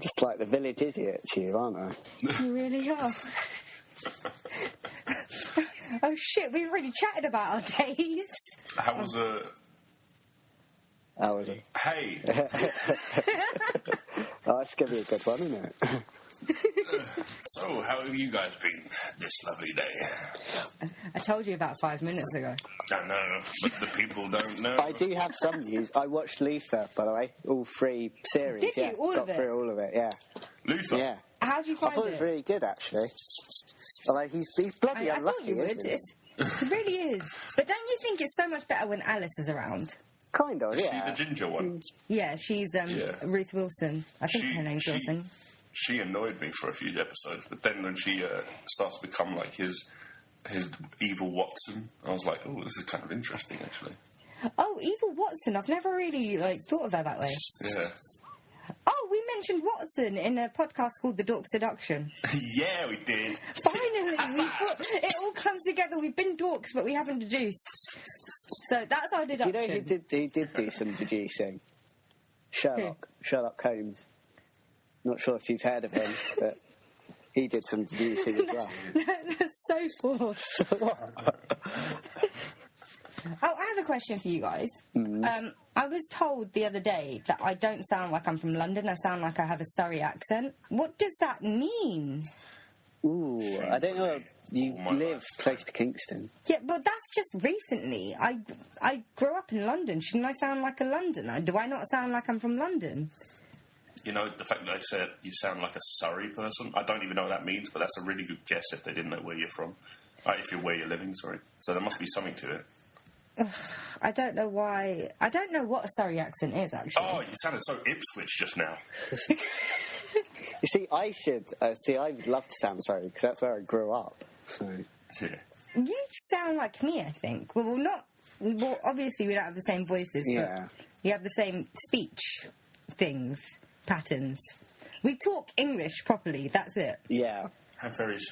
just like the village idiot to you, aren't I? You really are. Oh shit, we've already chatted about our days. How was Hey! Oh, that's going to be a good one, isn't it? So, how have you guys been this lovely day? I told you about 5 minutes ago. I know, but the people don't know. I do have some news. I watched Luther, by the way, all 3 series. Did you? All got of it? through all of it, yeah. Luther? Yeah. How'd you I find thought it was really good, actually. Although he's bloody I unlucky, thought you would. isn't he? It really is. But don't you think it's so much better when Alice is around? Kind of, Is yeah. she the ginger one? Yeah, she's Ruth Wilson. I think her name's Wilson. She annoyed me for a few episodes, but then when she starts to become like his evil Watson, I was like, oh, this is kind of interesting, actually. Oh, evil Watson. I've never really thought of her that way. Yeah. Oh, we mentioned Watson in a podcast called The Dorks Deduction. Yeah, we did. Finally, it all comes together. We've been dorks, but we haven't deduced. So that's our deduction. Do you know who did do some deducing? Sherlock Holmes. Not sure if you've heard of him, but he did some deducing as well. That's so forced. Oh, I have a question for you guys. I was told the other day that I don't sound like I'm from London. I sound like I have a Surrey accent. What does that mean? Ooh, I don't know. You live close to Kingston. Yeah, but that's just recently. I grew up in London. Shouldn't I sound like a Londoner? Do I not sound like I'm from London? You know, the fact that they said you sound like a Surrey person, I don't even know what that means, but that's a really good guess if they didn't know where you're from. If you're where you're living, sorry. So there must be something to it. I don't know why. I don't know what a Surrey accent is, actually. Oh, you sounded so Ipswich just now. You see, I would love to sound Surrey because that's where I grew up. So. Yeah. You sound like me, I think. Well, obviously we don't have the same voices, Yeah. but you have the same speech things, patterns. We talk English properly, that's it. Yeah.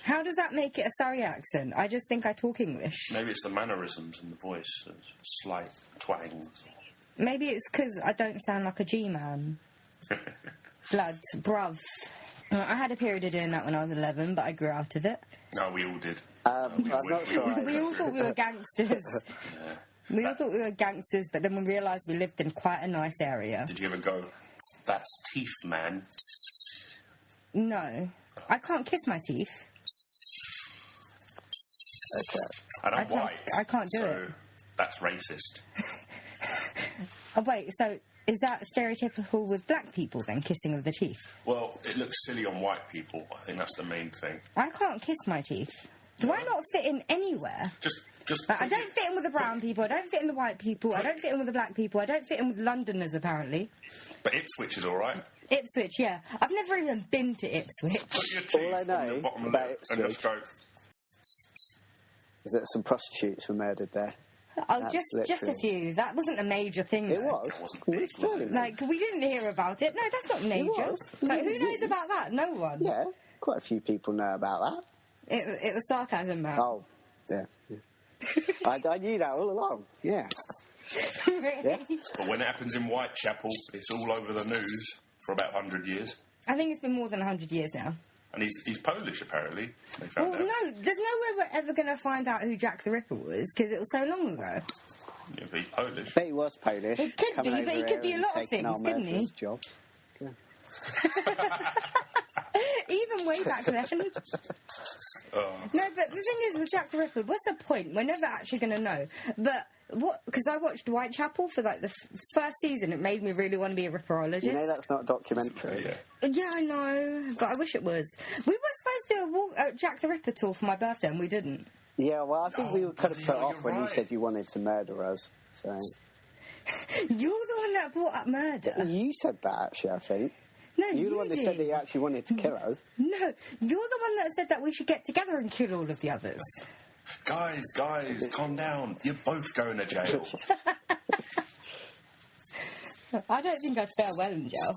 How does that make it a Surrey accent? I just think I talk English. Maybe it's the mannerisms in the voice, slight twangs. Maybe it's because I don't sound like a G-man. Bloods, bruv. I had a period of doing that when I was 11, but I grew out of it. No, we all did. I'm not sure. We all thought we were gangsters. Yeah. We all thought we were gangsters, but then we realised we lived in quite a nice area. Did you ever go, that's teeth, man? No. I can't kiss my teeth. Okay. And I'm white. I can't do it. So that's racist. Oh, wait, so is that stereotypical with black people then, kissing of the teeth? Well, it looks silly on white people. I think that's the main thing. I can't kiss my teeth. Do I not fit in anywhere? Just. I don't fit in with the brown people. I don't fit in the white people. I don't fit in with the black people. I don't fit in with Londoners, apparently. But Ipswich is all right. Ipswich, yeah. I've never even been to Ipswich. Put your teeth All I know on the bottom about lip and just go. Is that some prostitutes were murdered there? Oh, just a few. That wasn't a major thing, It though. was. It wasn't big, was it? Like, we didn't hear about it. No, that's not major. was. Like, who knows about that? No one. Yeah, quite a few people know about that. It was sarcasm, man. Oh, yeah. I knew that all along. Yeah. Really? Yeah. But when it happens in Whitechapel, it's all over the news for about 100 years. I think it's been more than 100 years now. And he's Polish, apparently. They found Well, out. no, there's no way we're ever going to find out who Jack the Ripper was, because it was so long ago. Yeah, but he's Polish. But he was Polish. It could coming be, but over he could here be a and lot of taking things, our couldn't he? murderer's job. Even way back then. No, but the thing is with Jack the Ripper, what's the point? We're never actually going to know. But what? Because I watched Whitechapel for like the first season, it made me really want to be a ripperologist. You know that's not a documentary. Yeah. Yeah, I know, but I wish it was. We were supposed to do a Jack the Ripper tour for my birthday, and we didn't. Yeah, well, I think we were kind of put off when you right. said you wanted to murder us. So You're the one that brought up murder. you said that, actually. I think No, you're the one that did. said that you actually wanted to kill us. No, you're the one that said that we should get together and kill all of the others. Guys, calm down. You're both going to jail. I don't think I'd fare well in jail.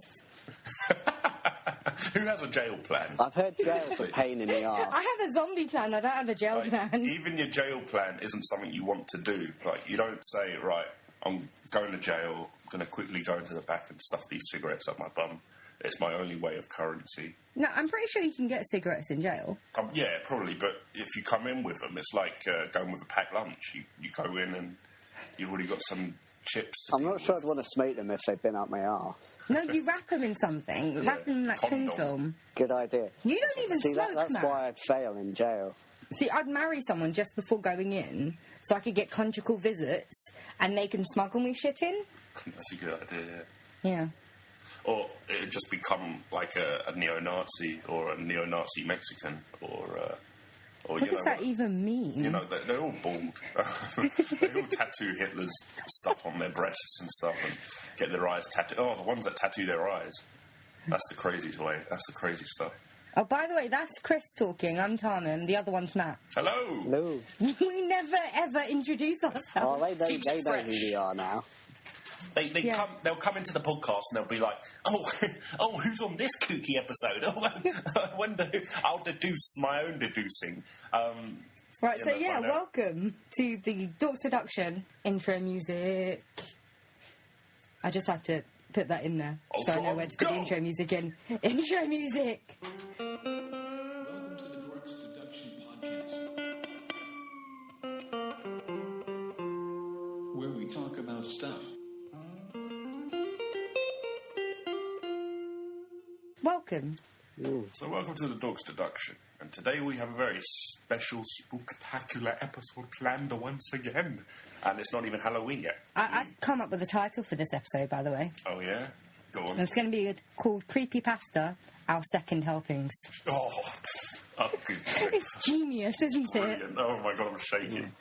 Who has a jail plan? I've heard jail's a pain in the arse. I have a zombie plan, I don't have a jail Like, plan. even your jail plan isn't something you want to do. Like, you don't say, right, I'm going to jail, I'm going to quickly go into the back and stuff these cigarettes up my bum. It's my only way of currency. No, I'm pretty sure you can get cigarettes in jail. Yeah, probably, but if you come in with them, it's like going with a packed lunch. You go in and you've already got some chips to I'm not sure I'd want to smoke them if they've been up my arse. No, you wrap them in something. Wrap them in like cling Condom. film. Good idea. You don't even See, smoke, that's Matt. why I'd fail in jail. See, I'd marry someone just before going in so I could get conjugal visits and they can smuggle me shit in. That's a good idea, Yeah. Or it'd just become like a neo-Nazi or a neo-Nazi Mexican or What does that even mean? You know, they're all bald. They all tattoo Hitler's stuff on their breasts and stuff and get their eyes tattooed. Oh, the ones that tattoo their eyes. That's the crazy way. That's the crazy stuff. Oh, by the way, that's Chris talking. I'm Tarmin. The other one's Matt. Hello! No. We never, ever introduce ourselves. Oh, they Keeps it know fresh. who we are now. They'll come into the podcast and they'll be like, oh, who's on this kooky episode? Oh, I wonder. I'll deduce my own deducing. Right, so they'll yeah, find out. welcome to the Dorks Deduction intro music. I just had to put that in there so I know where to put the intro music in. Intro music! Welcome to the Dorks Deduction podcast, where we talk about stuff. Welcome. So welcome to the Dorks Deduction. And today we have a very special, spooktacular episode planned once again. And it's not even Halloween yet. I've come up with a title for this episode, by the way. Oh, yeah? Go on. And it's going to be called Creepypasta, Our Second Helpings. Oh, good. It's genius, isn't it? Brilliant. Oh my god, I'm shaking.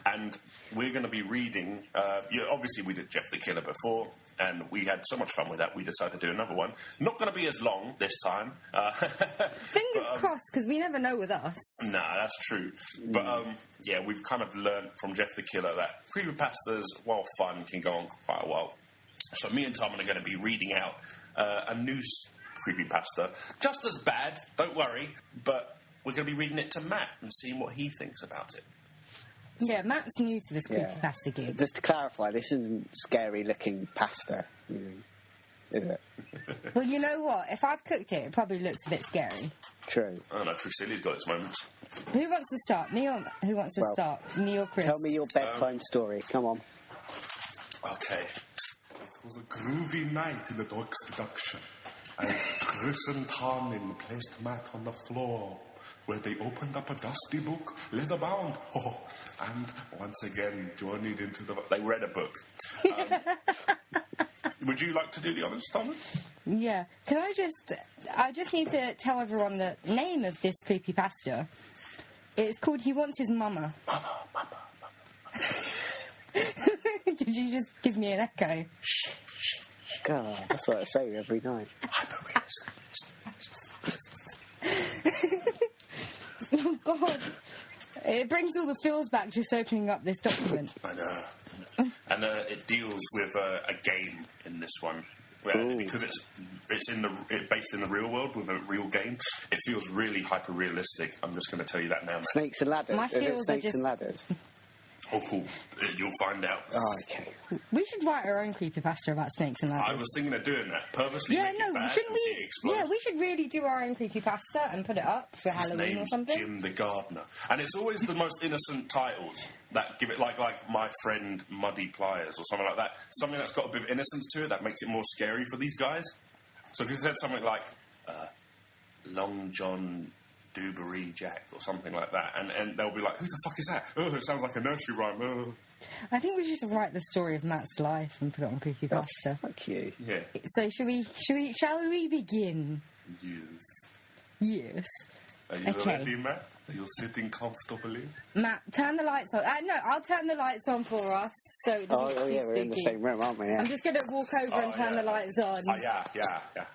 And we're going to be reading. Obviously, we did Jeff the Killer before, and we had so much fun with that. We decided to do another one. Not going to be as long this time. Fingers crossed, because we never know with us. Nah, that's true. But yeah, we've kind of learned from Jeff the Killer that creepypastas, while fun, can go on quite a while. So me and Tom are going to be reading out a new creepypasta. Just as bad, don't worry, but we're going to be reading it to Matt and seeing what he thinks about it. Yeah, Matt's new to this creepypasta gig. Just to clarify, this isn't scary-looking pasta, is it? Well, you know what? If I've cooked it, it probably looks a bit scary. True. I don't know, Priscilla's got its moments. Who wants to start? Neil? Who wants to start? Neil, Chris? Tell me your bedtime story. Come on. Okay. It was a groovy night in the Dorks Deduction, and Chris and Tarmin placed Matt on the floor, where they opened up a dusty book, leather-bound, and once again journeyed into the... They read a book. Would you like to do the honours, Tarmin? Yeah. Can I just need to tell everyone the name of this creepypasta. It's called He Wants His Mama. Mama. Did you just give me an echo? God, that's what I say every night. Oh, God. It brings all the feels back just opening up this document. I know. And it deals with a game in this one. Because it's based in the real world with a real game, it feels really hyper-realistic. I'm just going to tell you that now, Matt. Snakes and ladders. My Is it feels are snakes just- and ladders? Oh, cool. You'll find out. Oh, okay. We should write our own creepypasta about snakes and ladders. I was thinking of doing that. Purposely make it bad shouldn't and see it we? explode. Yeah, we should really do our own creepypasta and put it up for His Halloween or name's something. Jim the Gardener. And it's always the most innocent titles that give it like My Friend Muddy Pliers or something like that. Something that's got a bit of innocence to it that makes it more scary for these guys. So if you said something like Long John Doobery Jack or something like that, and they'll be like, who the fuck is that? Oh, it sounds like a nursery rhyme. Oh. I think we should write the story of Matt's life and put it on creepypasta. Fuck you. Yeah. So shall we begin? Yes. Yes. Are you Okay. ready, Matt? Are you sitting comfortably? Matt, turn the lights on. No, I'll turn the lights on for us. So it doesn't get Oh, too yeah, we're in the spooky. same room, aren't we? Yeah. I'm just going to walk over and turn yeah. the lights on. Oh, yeah.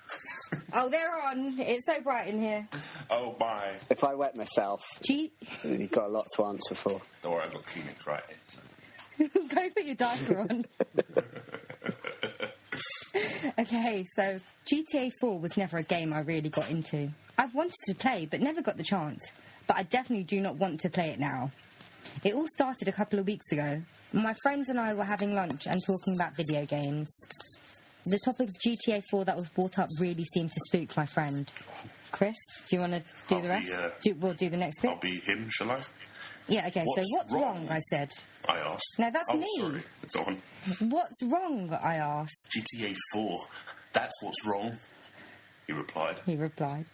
Oh, they're on. It's so bright in here. Oh, my. If I wet myself, Gee, you've got a lot to answer for. Don't worry, I've got Kleenex right here. So. go put your diaper on. Okay, so GTA 4 was never a game I really got into. I've wanted to play, but never got the chance. But I definitely do not want to play it now. It all started a couple of weeks ago. My friends and I were having lunch and talking about video games. the topic of GTA 4 that was brought up really seemed to spook my friend. Chris, do you want to do the rest? We'll do the next bit. I'll be him, shall I? Yeah, okay, so what's wrong, I said. I asked. No, that's me. Sorry. Go on. What's wrong, I asked. GTA 4. That's what's wrong, he replied.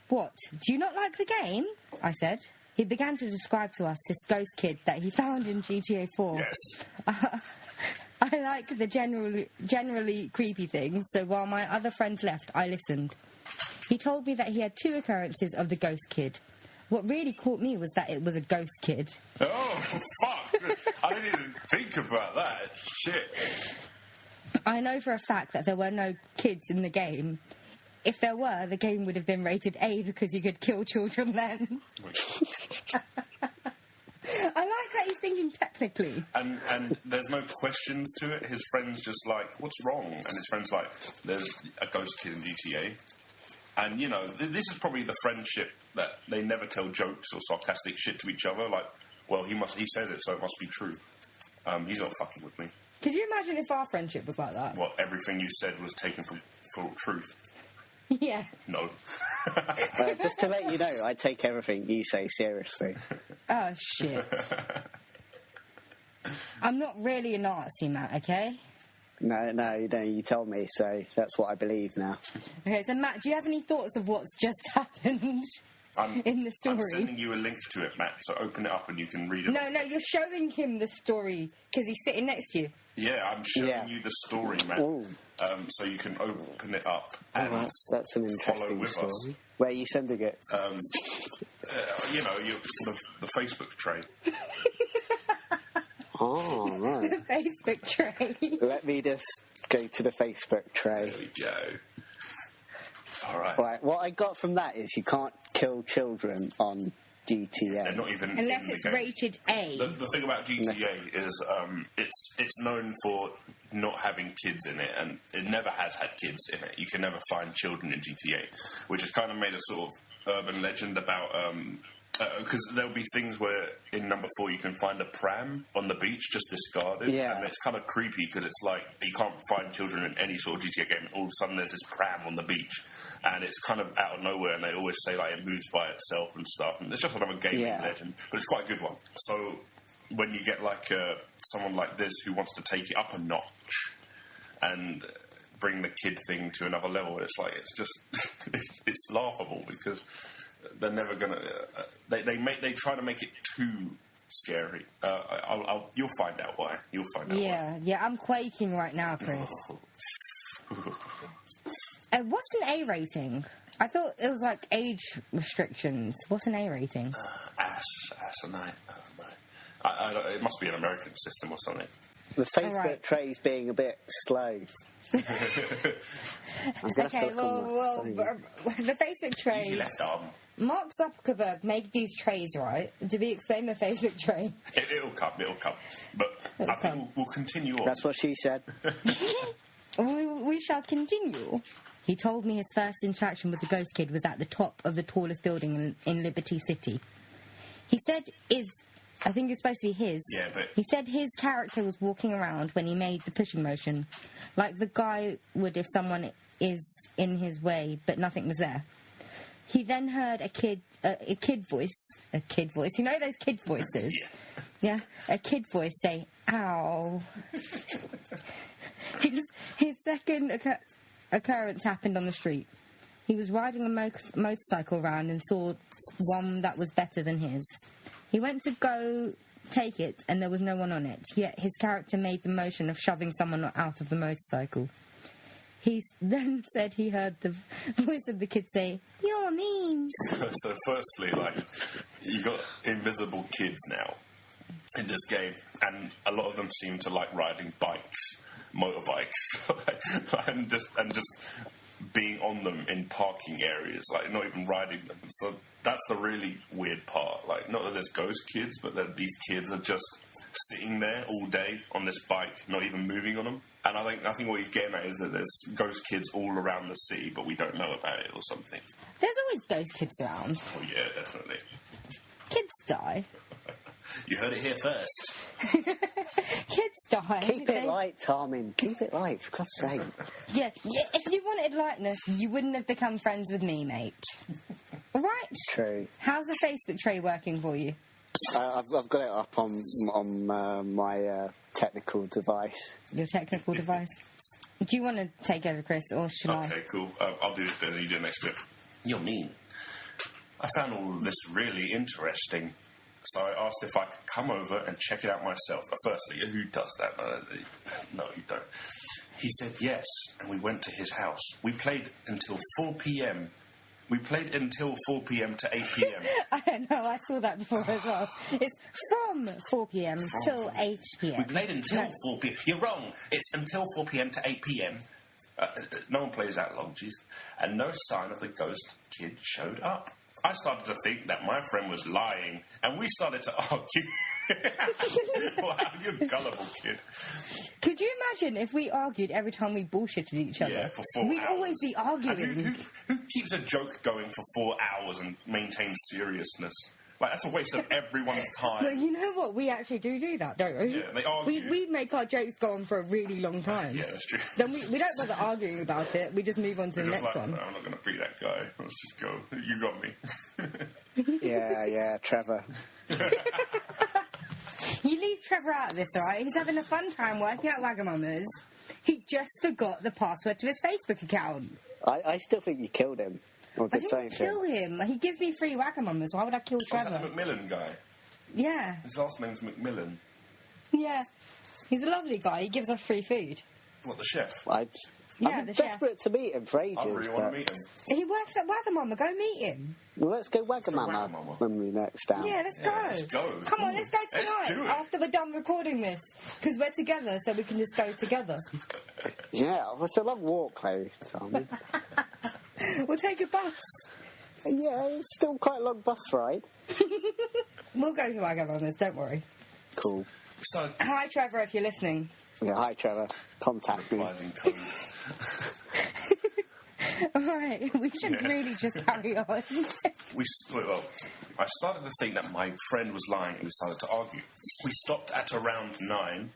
What? Do you not like the game? I said. He began to describe to us this ghost kid that he found in GTA 4. Yes. I like the generally creepy things, so while my other friends left, I listened. He told me that he had 2 occurrences of the ghost kid. What really caught me was that it was a ghost kid. Oh, fuck! I didn't even think about that. Shit. I know for a fact that there were no kids in the game. If there were, the game would have been rated A because you could kill children then. I like that he's thinking technically. And there's no questions to it. His friend's just like, what's wrong? And his friend's like, there's a ghost kid in GTA. And, you know, this is probably the friendship that they never tell jokes or sarcastic shit to each other. Like, well, he says it, so it must be true. He's not fucking with me. Could you imagine if our friendship was like that? What, everything you said was taken for truth? Yeah. No. Just to let you know, I take everything you say seriously. Oh, shit. I'm not really a Nazi, Matt, okay? No, you told me, so that's what I believe now. Okay, so Matt, do you have any thoughts of what's just happened in the story? I'm sending you a link to it, Matt, so open it up and you can read it. No, you're showing him the story because he's sitting next to you. Yeah, I'm showing you the story, Matt. So you can open it up and that's an interesting story. Us. Where are you sending it? You know, the Facebook tray. Oh, right. The Facebook tray. Let me just go to the Facebook tray. There we go. All right. Right, what I got from that is you can't kill children on GTA. They're not even unless in it's the game. Rated A. The thing about GTA is it's known for not having kids in it, and it never has had kids in it. You can never find children in GTA, which has kind of made a sort of urban legend about... because there'll be things where in number 4 you can find a pram on the beach just discarded, and it's kind of creepy because it's like you can't find children in any sort of GTA game. All of a sudden there's this pram on the beach, and it's kind of out of nowhere, and they always say like it moves by itself and stuff, and it's just another gaming legend, but it's quite a good one. So when you get like someone like this who wants to take it up a notch and bring the kid thing to another level, it's like it's just it's laughable because they're never gonna. They try to make it too scary. You'll find out why. You'll find out. Yeah. I'm quaking right now, Chris. What's an A rating? I thought it was like age restrictions. What's an A rating? Asinine. It must be an American system or something. The Facebook tray's being a bit slow. I'm gonna have to well, the Facebook tray. Easy left arm. Mark Zuckerberg made these trays, right? Did we explain the Facebook tray? It'll come. But I think we'll continue on. That's what she said. we shall continue. He told me his first interaction with the ghost kid was at the top of the tallest building in Liberty City. He said I think it's supposed to be his. Yeah, but... He said his character was walking around when he made the pushing motion, like the guy would if someone is in his way, but nothing was there. He then heard a kid voice. You know those kid voices? Yeah. A kid voice say, ow. His second occurrence happened on the street. He was riding a motorcycle around and saw one that was better than his. He went to go take it, and there was no one on it. Yet his character made the motion of shoving someone out of the motorcycle. He then said he heard the voice of the kid say, "You're mean." So firstly, like, you got invisible kids now in this game, and a lot of them seem to like riding bikes, motorbikes, and just being on them in parking areas, like not even riding them. So that's the really weird part. Like, not that there's ghost kids, but that these kids are just sitting there all day on this bike, not even moving on them. And I think what he's getting at is that there's ghost kids all around the city, but we don't know about it or something. There's always ghost kids around. Oh yeah, definitely. Kids die. You heard it here first. Kids die. Keep it light, Tarmin. Keep it light, for God's sake. Yeah, if you wanted lightness, you wouldn't have become friends with me, mate. All right? True. How's the Facebook tray working for you? I've got it up on my technical device. Your technical device? Do you want to take over, Chris, or should I? Okay, cool. I'll do this bit and you do the next bit. You're mean. I found all of this really interesting, so I asked if I could come over and check it out myself. But firstly, who does that? No, you don't. He said yes, and we went to his house. We played until 4 p.m. We played until 4 p.m. to 8 p.m. I know, I saw that before as well. It's from 4 p.m. till 8 p.m. We played until 4 p.m. You're wrong. It's until 4 p.m. to 8 p.m. No one plays that long, jeez. And no sign of the ghost kid showed up. I started to think that my friend was lying, and we started to argue. Wow, you're a gullible kid. Could you imagine if we argued every time we bullshitted each other? Yeah, for 4 hours. We'd always be arguing. Who keeps a joke going for 4 hours and maintains seriousness? Like, that's a waste of everyone's time. But you know what? We actually do that, don't we? Yeah, they argue. We make our jokes go on for a really long time. Yeah, that's true. Then we don't bother arguing about it. We just move on to the next one. No, I'm not going to be that guy. Let's just go. You got me. Yeah, Trevor. You leave Trevor out of this, alright? He's having a fun time working at Wagamama's. He just forgot the password to his Facebook account. I still think you killed him. Or I did didn't kill him. He gives me free Wagamama's. Why would I kill Was that Trevor? the Macmillan guy? Yeah. His last name's Macmillan. Yeah. He's a lovely guy. He gives us free food. What, the chef? I'm The chef. desperate to meet him for ages. I really want to meet him. He works at Wagamama. Go meet him. Well, let's go Wagamama. Wagamama when we next down. Yeah, let's Yeah, go. let's go. Come on, let's go Let's tonight do it. after we're done recording this. Because we're together, so we can just go together. Yeah, well, it's a long walk, though, Tommy. We'll take a bus. Yeah, it's still quite a long bus ride. We'll go to Wagamama's, don't worry. Cool. We started Hi, Trevor, if you're listening. Yeah, hi, Trevor. Contact me. revising code. Alright, we should really just carry on. Well, I started to think that my friend was lying and we started to argue. We stopped at around 9.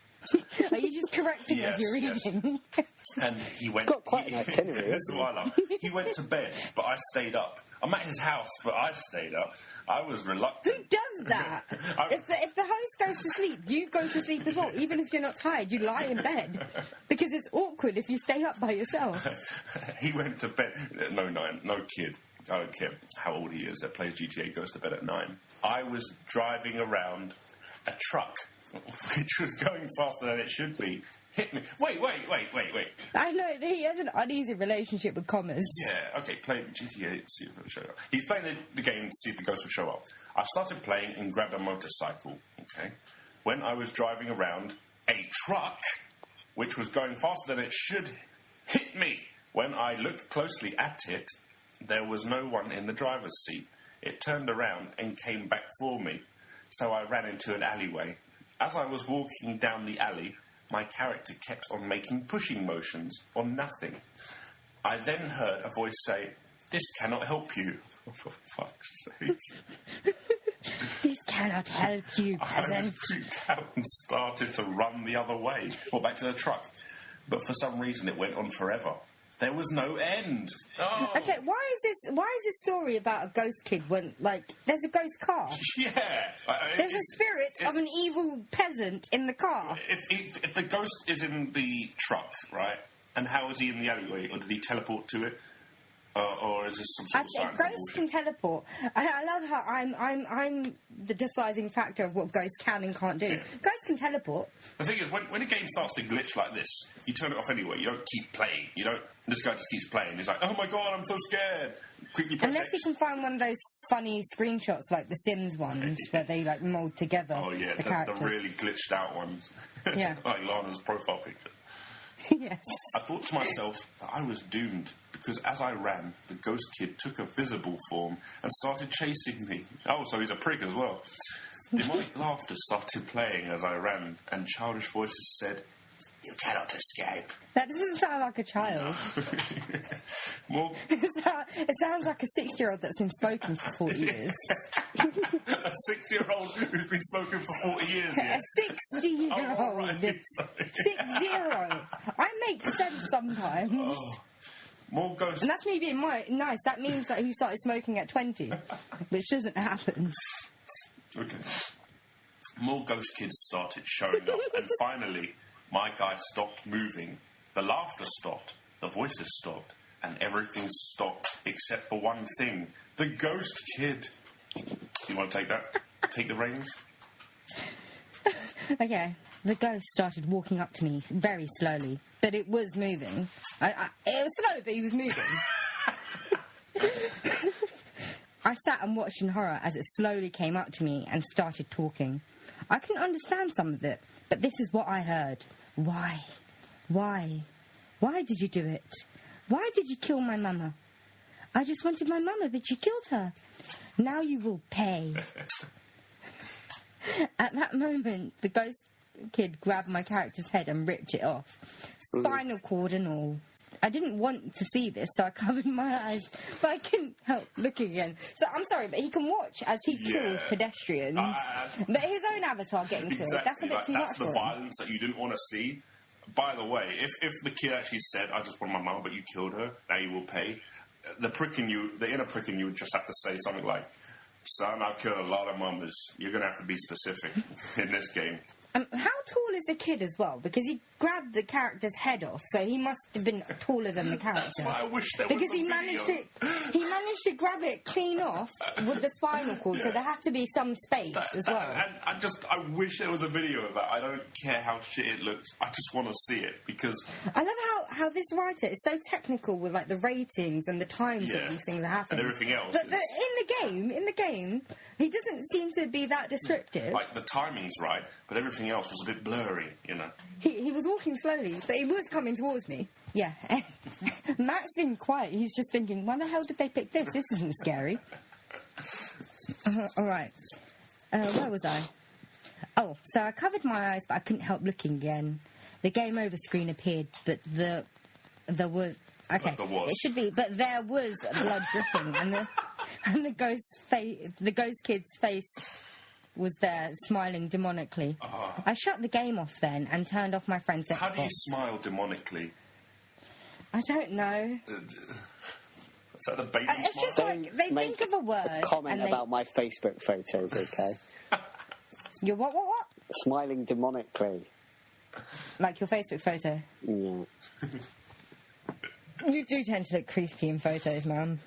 Are you just correcting Yes, as you're reading? And he went. got quite an itinerary, That's what I love. He went to bed, but I stayed up. I'm at his house, but I stayed up. I was Who reluctant. does that? If the host goes to sleep, you go to sleep as well. Even if you're not tired, you lie in bed. Because it's awkward if you stay up by yourself. He went to bed. No kid. I don't care how old he is that plays GTA goes to bed at 9. I was driving around a truck, which was going faster than it should be, hit me. Wait. I know, he has an uneasy relationship with commas. Yeah, okay, play GTA, see if it will show up. He's playing the game to see if the ghost will show up. I started playing and grabbed a motorcycle, okay? When I was driving around, a truck, which was going faster than it should, hit me. When I looked closely at it, there was no one in the driver's seat. It turned around and came back for me, so I ran into an alleyway. As I was walking down the alley, my character kept on making pushing motions on nothing. I then heard a voice say, "This cannot help you." Oh, for fuck's sake. This cannot help you, I was peasant. freaked out and started to run the other way, or back to the truck. But for some reason it went on forever. There was no end. Oh. Okay, why is this story about a ghost kid when, like, there's a ghost car? Yeah. There's a spirit of an evil peasant in the car. If the ghost is in the truck, right, and how is he in the alleyway? Or did he teleport to it? Or is this some sort of science Ghosts bullshit? can teleport. I love how I'm the deciding factor of what ghosts can and can't do. Yeah. Ghosts can teleport. The thing is, when a game starts to glitch like this, you turn it off anyway. You don't keep playing. You don't. This guy just keeps playing. He's like, "Oh my god, I'm so scared." Quickly press Unless X. you can find one of those funny screenshots like the Sims ones where they like mould together Oh yeah, the the characters. really glitched out ones. Yeah. Like Lana's profile picture. Yeah. I thought to myself that I was doomed because as I ran, the ghost kid took a visible form and started chasing me. Oh, so he's a prick as well. Demonic laughter started playing as I ran, and childish voices said, You cannot escape. That doesn't sound like a child. More... It sounds like a 6-year-old that's been smoking for 40 years. A 6-year-old who's been smoking for 40 years, yeah? A 60-year-old. Oh, right, sorry. 60. I make sense sometimes. Oh. More ghosts. And that's me being nice. That means that he started smoking at 20, which doesn't happen. Okay. More ghost kids started showing up, and finally, my guy stopped moving. The laughter stopped, the voices stopped, and everything stopped except for one thing: the ghost kid. You want to take that? Take the reins? Okay. The ghost started walking up to me very slowly, but it was moving. It was slow, but he was moving. I sat and watched in horror as it slowly came up to me and started talking. I couldn't understand some of it, but this is what I heard. Why? Why? Why did you do it? Why did you kill my mama? I just wanted my mama, but you killed her. Now you will pay. At that moment, the ghost kid grabbed my character's head and ripped it off. Spinal cord and all. I didn't want to see this, so I covered my eyes, but I couldn't help looking again. So I'm sorry, but he can watch as he kills pedestrians. But his own avatar getting killed, that's a bit too much That's the violence that you didn't want to see. By the way, if the kid actually said, I just want my mum, but you killed her, now you will pay, the inner prick in you would just have to say something like, son, I've killed a lot of mamas. You're going to have to be specific in this game. How tall is the kid as well? Because he grabbed the character's head off, so he must have been taller than the character. That's why I wish there was he managed to grab it clean off with the spinal cord, so there had to be some space as well. And I wish there was a video of that. I don't care how shit it looks. I just want to see it because I love how this writer is so technical with like the ratings and the times that these things are happening and everything else. But in the game, he doesn't seem to be that descriptive. Like the timing's right, but everything else was a bit blurry, you know. He was walking slowly, but he was coming towards me. Yeah. Matt's being quiet. He's just thinking, why the hell did they pick this? This isn't scary. All right. Where was I? Oh, so I covered my eyes, but I couldn't help looking again. The game over screen appeared, but there was... Okay, it should be, but there was blood dripping, and the ghost kid's face was there, smiling demonically. I shut the game off then and turned off my friend's Xbox. How do you smile demonically? I don't know. Is that a baby smile? It's just like they think of a word. Comment about my Facebook photos, okay? Your what? Smiling demonically. Like your Facebook photo. Yeah. You do tend to look creepy in photos, man.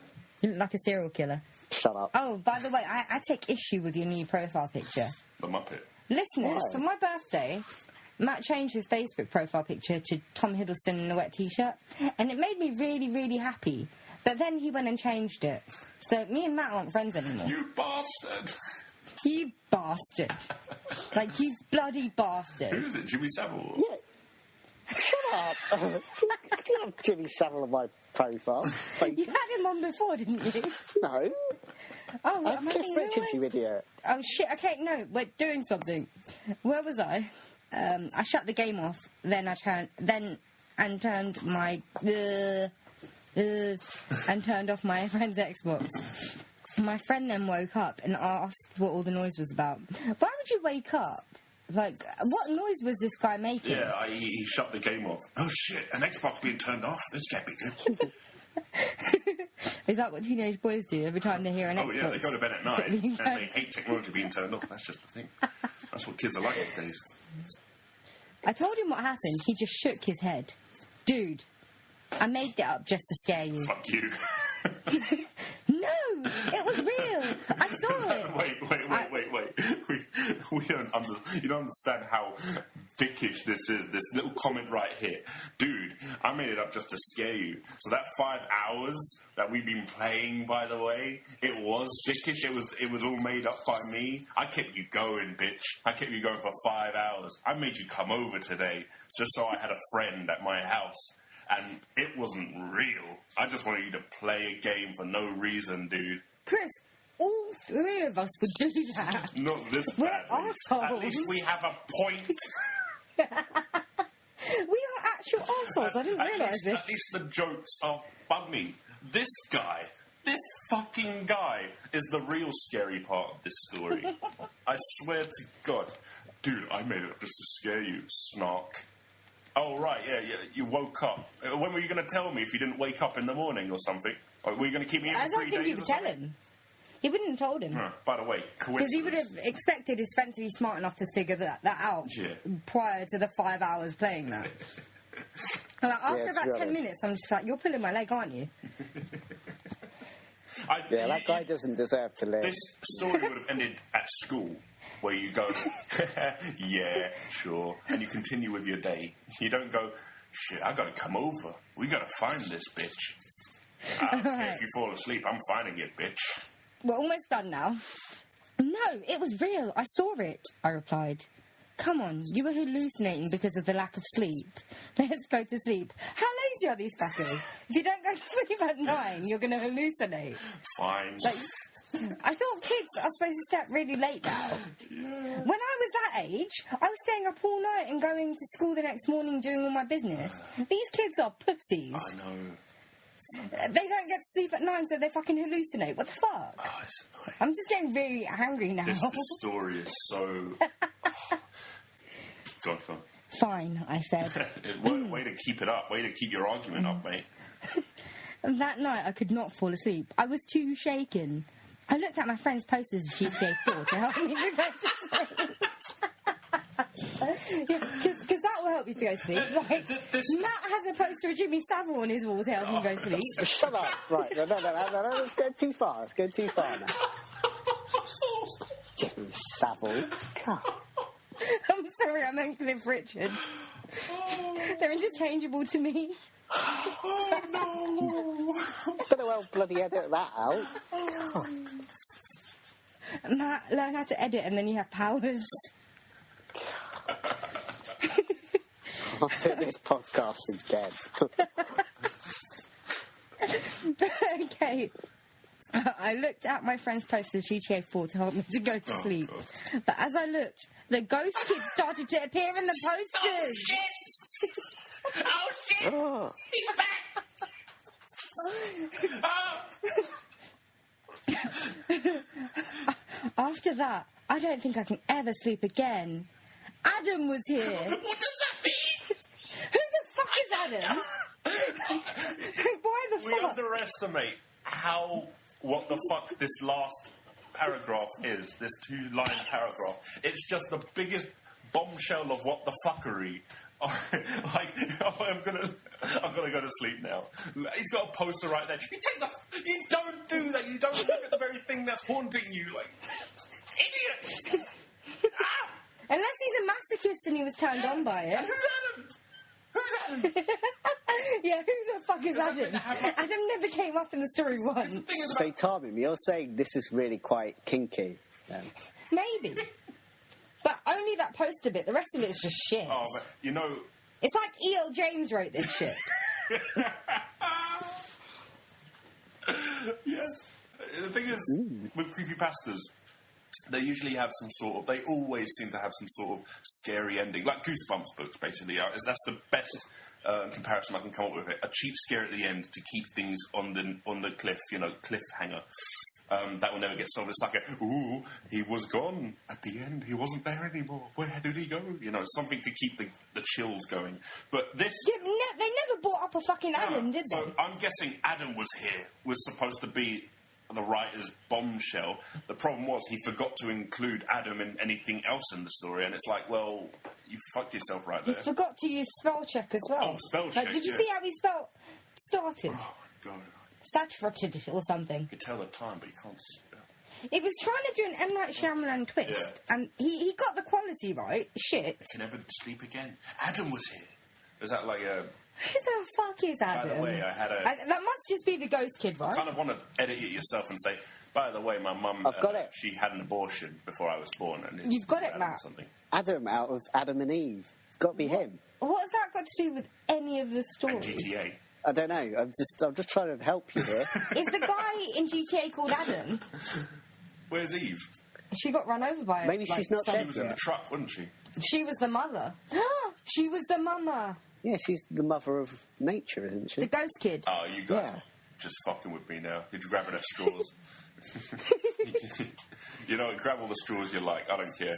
You look like a serial killer. Shut up. Oh, by the way, I take issue with your new profile picture. The Muppet. Listeners, for my birthday, Matt changed his Facebook profile picture to Tom Hiddleston in a wet t-shirt, and it made me really, really happy. But then he went and changed it. So me and Matt aren't friends anymore. You bastard! You bastard. Like, you bloody bastard. Who is it, Jimmy Savile? Yeah. Shut up. You have Jimmy Savile on my profile. You had him on before, didn't you? No. Oh, I'm Cliff Richards, you idiot. Oh, shit. Okay, no, we're doing something. Where was I? I shut the game off, then turned my... and turned off my friend's Xbox. My friend then woke up and asked what all the noise was about. Why would you wake up? Like, what noise was this guy making? Yeah, he shut the game off. Oh, shit, an Xbox being turned off? This can't be good. Is that what teenage boys do every time they hear an Xbox? Oh, yeah, they go to bed at night and they hate technology being turned off. That's just the thing. That's what kids are like these days. I told him what happened. He just shook his head. Dude, I made that up just to scare you. Fuck you. No, it was real. I saw it. Wait. You don't understand how dickish this is. This little comment right here. Dude, I made it up just to scare you. So that 5 hours that we've been playing, by the way, it was dickish. It was all made up by me. I kept you going, bitch. I kept you going for 5 hours. I made you come over today just so I had a friend at my house. And it wasn't real. I just wanted you to play a game for no reason, dude. Chris, all three of us would do that. Not this We're bad. assholes. At least we have a point. actual assholes. I didn't realise it. At least the jokes are funny. This fucking guy is the real scary part of this story. I swear to God. Dude, I made it up just to scare you, snark. Oh, right, yeah, you woke up. When were you going to tell me if you didn't wake up in the morning or something? Or were you going to keep me in for 3 days? I don't think you would tell him. He wouldn't have told him. By the way, coincidence. Because he would have expected his friend to be smart enough to figure that out prior to the 5 hours playing that. Like, after about 10 minutes, I'm just like, you're pulling my leg, aren't you? That guy doesn't deserve to live. This story would have ended at school, where you go, yeah, sure, and you continue with your day. You don't go, shit, I gotta come over. We gotta find this bitch. I don't care if you fall asleep, I'm finding it, bitch. We're almost done now. No, it was real. I saw it, I replied. Come on, you were hallucinating because of the lack of sleep. Let's go to sleep. How lazy are these fuckers? If you don't go to sleep at 9, you're going to hallucinate. Fine. Like, I thought kids are supposed to stay up really late now. Yeah. When I was that age, I was staying up all night and going to school the next morning doing all my business. These kids are pussies. I know. They don't get to sleep at 9, so they fucking hallucinate. What the fuck? Oh, it's annoying. I'm just getting really angry now. This story is so... Go on. Fine, I said. Way to keep it up. Way to keep your argument up, mate. That night, I could not fall asleep. I was too shaken. I looked at my friend's posters of GTA 4 to help me to go to sleep. Because that will help you to go to sleep. Like, Matt has a poster of Jimmy Savile on his wall to help him go to sleep. Shut up. Right, no, let's go too far. Let's go too far now. Jimmy Savile. God. I'm sorry, I meant Cliff Richard. They're interchangeable to me. Oh, no. Better well bloody edit that out. Matt, learn how to edit and then you have powers. After this podcast is dead. Okay. I looked at my friend's poster of GTA 4 to help me to go to sleep. God. But as I looked, the ghost kids started to appear in the posters. Oh, shit! Oh. He's back! After that, I don't think I can ever sleep again. Adam was here. What does that mean? Who the fuck is Adam? Why the We fuck? underestimate what the fuck this last paragraph is, this 2-line paragraph. It's just the biggest bombshell of what the fuckery. I'm gonna go to sleep now. He's got a poster right there. You don't do that. You don't look at the very thing that's haunting you, like idiot. Unless he's a masochist and he was turned on by it. Who's Adam? Yeah, who the fuck is Adam? Adam never came up in the story once. So, Tommy, you're saying this is really quite kinky, then? Maybe. But only that poster bit. The rest of it is just shit. Oh, but you know... It's like E.L. James wrote this shit. Yes. The thing is, with creepypastas, they usually have some sort of... They always seem to have some sort of scary ending. Like Goosebumps books, basically. That's the best comparison I can come up with. A cheap scare at the end to keep things on the cliff, cliffhanger. That will never get solved. It's like ooh, he was gone at the end. He wasn't there anymore. Where did he go? Something to keep the chills going. But this... Yeah, they never brought up a fucking Adam, did they? So I'm guessing Adam was here, was supposed to be the writer's bombshell. The problem was he forgot to include Adam in anything else in the story, and it's like, well, you fucked yourself right He there. forgot to use spell check as well. Oh, spell check, Did you yeah. see how he started? Oh, God. Saturated or something. You can tell the time, but you can't spell. He was trying to do an M. Night Shyamalan twist, Yeah. and he got the quality right. Shit. You can never sleep again. Adam was here. Is that like a... Who the fuck is Adam? By the way, I had a... That must just be the ghost kid, right? I kind of want to edit it yourself and say, by the way, my mum... I've got it. She had an abortion before I was born. And You've got it, Adam or Matt. something. Adam out of Adam and Eve. It's got to be him. What has that got to do with any of the story? And GTA. I don't know. I'm just trying to help you here. Is the guy in GTA called Adam? Where's Eve? She got run over by... Maybe she's not some- She dead was in the yet. truck, wasn't she? She was the mother. She was the mama. Yeah, she's the mother of nature, isn't she? The ghost kid. Oh, you guys Yeah. just fucking with me now. You're grabbing at straws. You know, grab all the straws you like. I don't care.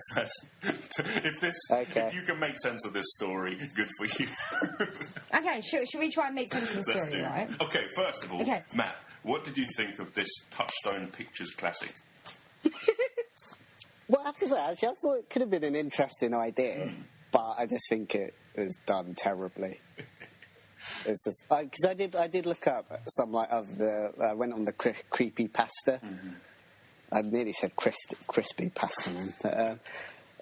If you can make sense of this story, good for you. Okay, should we try and make sense of the Let's story, do. right? Okay, first of all, Okay. Matt, what did you think of this Touchstone Pictures classic? Well, I have to say, actually, I thought it could have been an interesting idea, but I just think it was done terribly. It's just because I did look up some of the. I went on the creepy pasta. Mm-hmm. I nearly said crispy pasta, man. But,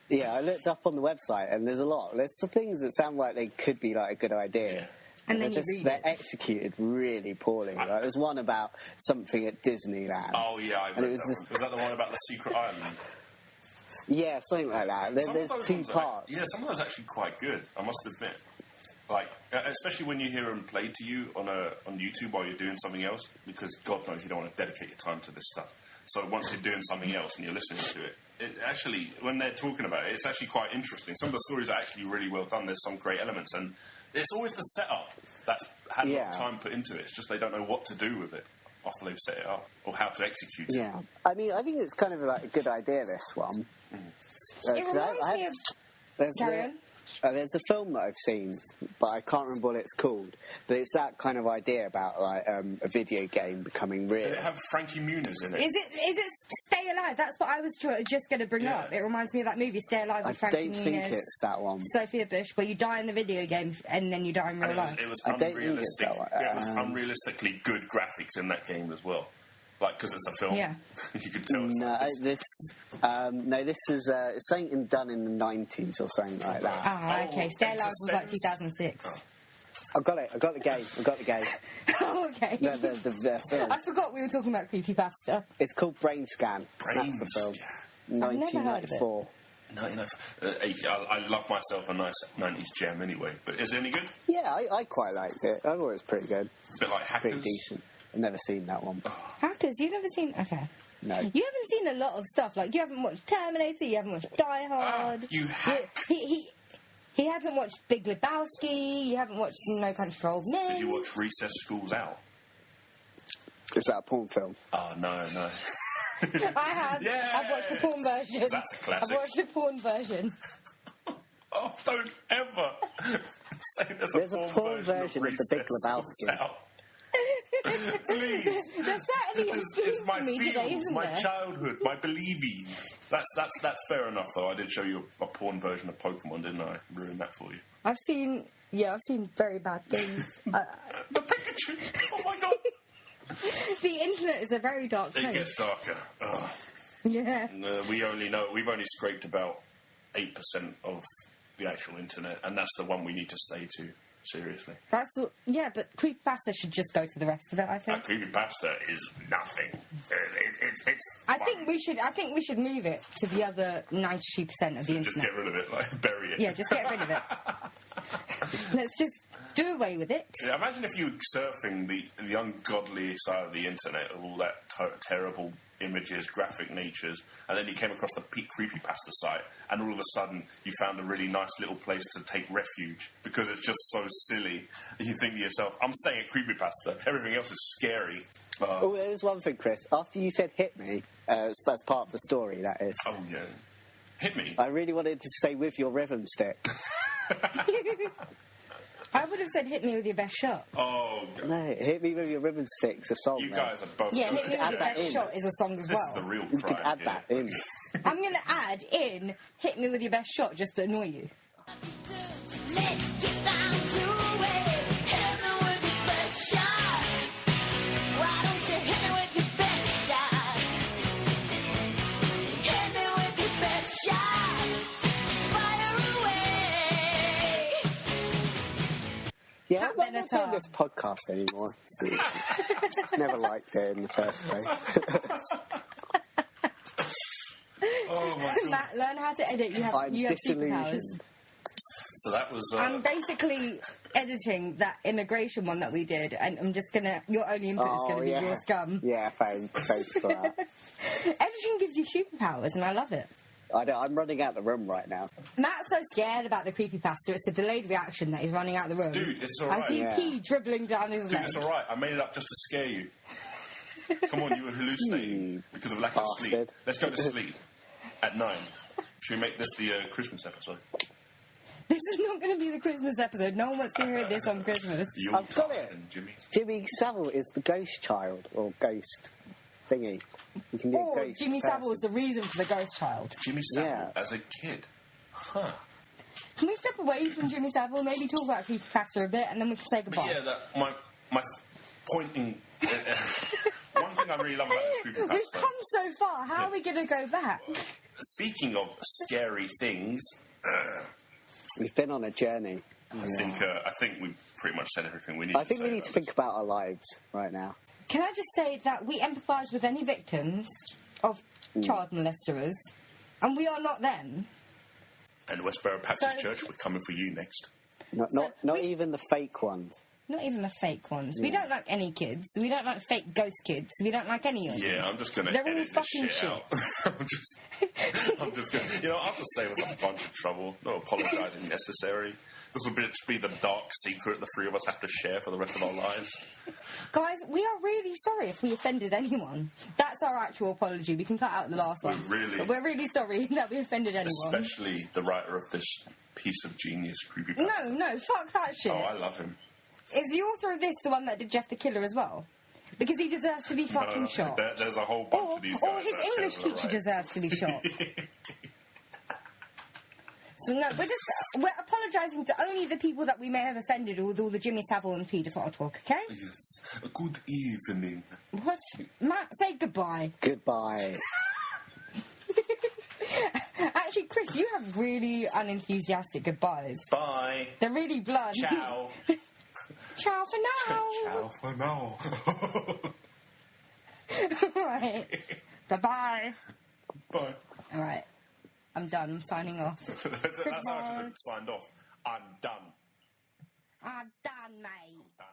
yeah, I looked up on the website, and there's a lot. There's some things that sound like they could be like a good idea. Yeah. And then they're executed really poorly. Like, there's one about something at Disneyland. Oh yeah, I read that one. Was that the one about the secret island? Yeah, something like that. There's two parts. Some of those are actually quite good, I must admit. Like, especially when you hear them played to you on YouTube while you're doing something else, because God knows you don't want to dedicate your time to this stuff. So once you're doing something else and you're listening to it actually, when they're talking about it, it's actually quite interesting. Some of the stories are actually really well done. There's some great elements, and it's always the setup that's had a lot of time put into it. It's just they don't know what to do with it after they've set it up, or how to execute it. Yeah. I mean, I think it's kind of like a good idea, this one. It reminds me of... Carry on. There's a film that I've seen, but I can't remember what it's called. But it's that kind of idea about like a video game becoming real. Did it have Frankie Muniz in it? Is it Stay Alive? That's what I was just going to bring up. It reminds me of that movie Stay Alive with Frankie Muniz. I don't think it's that one. Sophia Bush, where you die in the video game and then you die in real life. It was I don't think it's unrealistic. that one. It was unrealistically good graphics in that game as well. Like, because it's a film. Yeah. You could tell it's No, like this. this is it's something done in the 90s or something like that. Ah, okay. Stay Alive was like 2006. I got it. I got the game. Oh, okay. The film. I forgot we were talking about creepypasta. It's called Brain Scan. Brain That's the film. Scan. I've never heard of it. 1994. No, I love myself a nice 90s gem anyway. But is it any good? Yeah, I quite liked it. I thought it was pretty good. A bit like Hackers. Pretty decent. I've never seen that one. Hackers, you've never seen... Okay. No. You haven't seen a lot of stuff. Like, you haven't watched Terminator, you haven't watched Die Hard. You have. He hasn't watched Big Lebowski, you haven't watched No Country for Old Men. Did you watch Recess School's Out? Is that a porn film? Oh, no. I have. Yeah. I've watched the porn version. That's a classic. I've watched the porn version. Oh, don't ever say there's a porn version of the Big Lebowski. Please. There's certainly It's my me today, feels, isn't my there? childhood, my believies. That's fair enough, though. I did show you a porn version of Pokemon, didn't I? Ruined that for you. I've seen very bad things. The Pikachu! Oh my god! The internet is a very dark place. It gets darker. Ugh. Yeah. We've only scraped about 8% of the actual internet, and that's the one we need to stay to. Seriously. Yeah, but creepypasta should just go to the rest of it, I think. Creepypasta is nothing. It's I think we should move it to the other 92% of the internet. just get rid of it, like bury it. Yeah, just get rid of it. Let's just do away with it. Yeah, imagine if you were surfing the ungodly side of the internet of all that terrible images, graphic natures, and then you came across the peak creepypasta site, and all of a sudden you found a really nice little place to take refuge because it's just so silly. And you think to yourself, I'm staying at creepypasta. Everything else is scary. Oh, there was one thing, Chris. After you said "hit me," as part of the story, that is. Oh yeah, hit me. I really wanted to say "with your rhythm stick." I would have said, hit me with your best shot. Oh, God. No, "hit me with your rhythm stick's a song. You guys are both... Yeah, hit me with add your that best in. shot is a song as This well. is the real You crime. could add that in. I'm going to add in, hit me with your best shot just to annoy you. Let's get down to it. Hit me with your best shot. Why don't you hit me with your best shot? Hit me with your best shot. Fire away. Yeah, Cat I'm not Benatar. doing this podcast anymore. Never liked it in the first place. Oh, my God. Matt, learn how to edit. I'm You have superpowers. disillusioned. So that was... I'm basically editing that immigration one that we did, and I'm just gonna. Your only input is gonna be your scum. Yeah, thanks for that. Editing gives you superpowers, and I love it. I'm running out the room right now. Matt's so scared about the creepypasta, it's a delayed reaction that he's running out the room. Dude, it's I alright. see Yeah. pee dribbling down his Dude, leg. it's alright. I made it up just to scare you. Come on, you were hallucinating because of lack of sleep. Bastard. Let's go to sleep at 9. Should we make this the Christmas episode? This is not going to be the Christmas episode. No one wants to hear this on Christmas. Yuletide I've got it. and Jimmy. Jimmy Savile is the ghost child, or ghost thingy. You can be a Or ghost Jimmy person. Savile is the reason for the ghost child. Jimmy Savile Yeah. as a kid. Huh. Can we step away from Jimmy Savile, maybe talk about creepypasta a bit, and then we can say But goodbye? yeah, my point in... one thing I really love about this We've creepypasta... come so far. How are we going to go back? Speaking of scary things, We've been on a journey. I think we've pretty much said everything we need I to think say we need to about think this. about our lives right now. Can I just say that we empathise with any victims of child molesters, and we are not them. And Westboro Baptist So- Church, we're coming for you next. Not we- even the fake ones. Not even the fake ones. We don't like any kids. We don't like fake ghost kids. We don't like any of them. Yeah, I'm just going to They're all edit this fucking shit out. I'm just going to... I'll just save us a bunch of trouble. No apologising necessary. This will just be the dark secret the three of us have to share for the rest of our lives. Guys, we are really sorry if we offended anyone. That's our actual apology. We can cut out the last one. Really? But we're really sorry that we offended anyone. Especially the writer of this piece of genius creepypasta. No, fuck that shit. Oh, I love him. Is the author of this the one that did Jeff the Killer as well? Because he deserves to be fucking No, shot. There's a whole bunch of these guys. Or his that are English terrible, teacher right? deserves to be shot. So no, we're apologising to only the people that we may have offended with all the Jimmy Savile and paedophile talk, okay? Yes. Good evening. What? Matt, say goodbye. Goodbye. Actually, Chris, you have really unenthusiastic goodbyes. Bye. They're really blunt. Ciao. Ciao for now. Ciao for now. Alright. Bye-bye. Bye. Alright. I'm done. I'm signing off. That's how I should have signed off. I'm done. I'm done, mate. Done.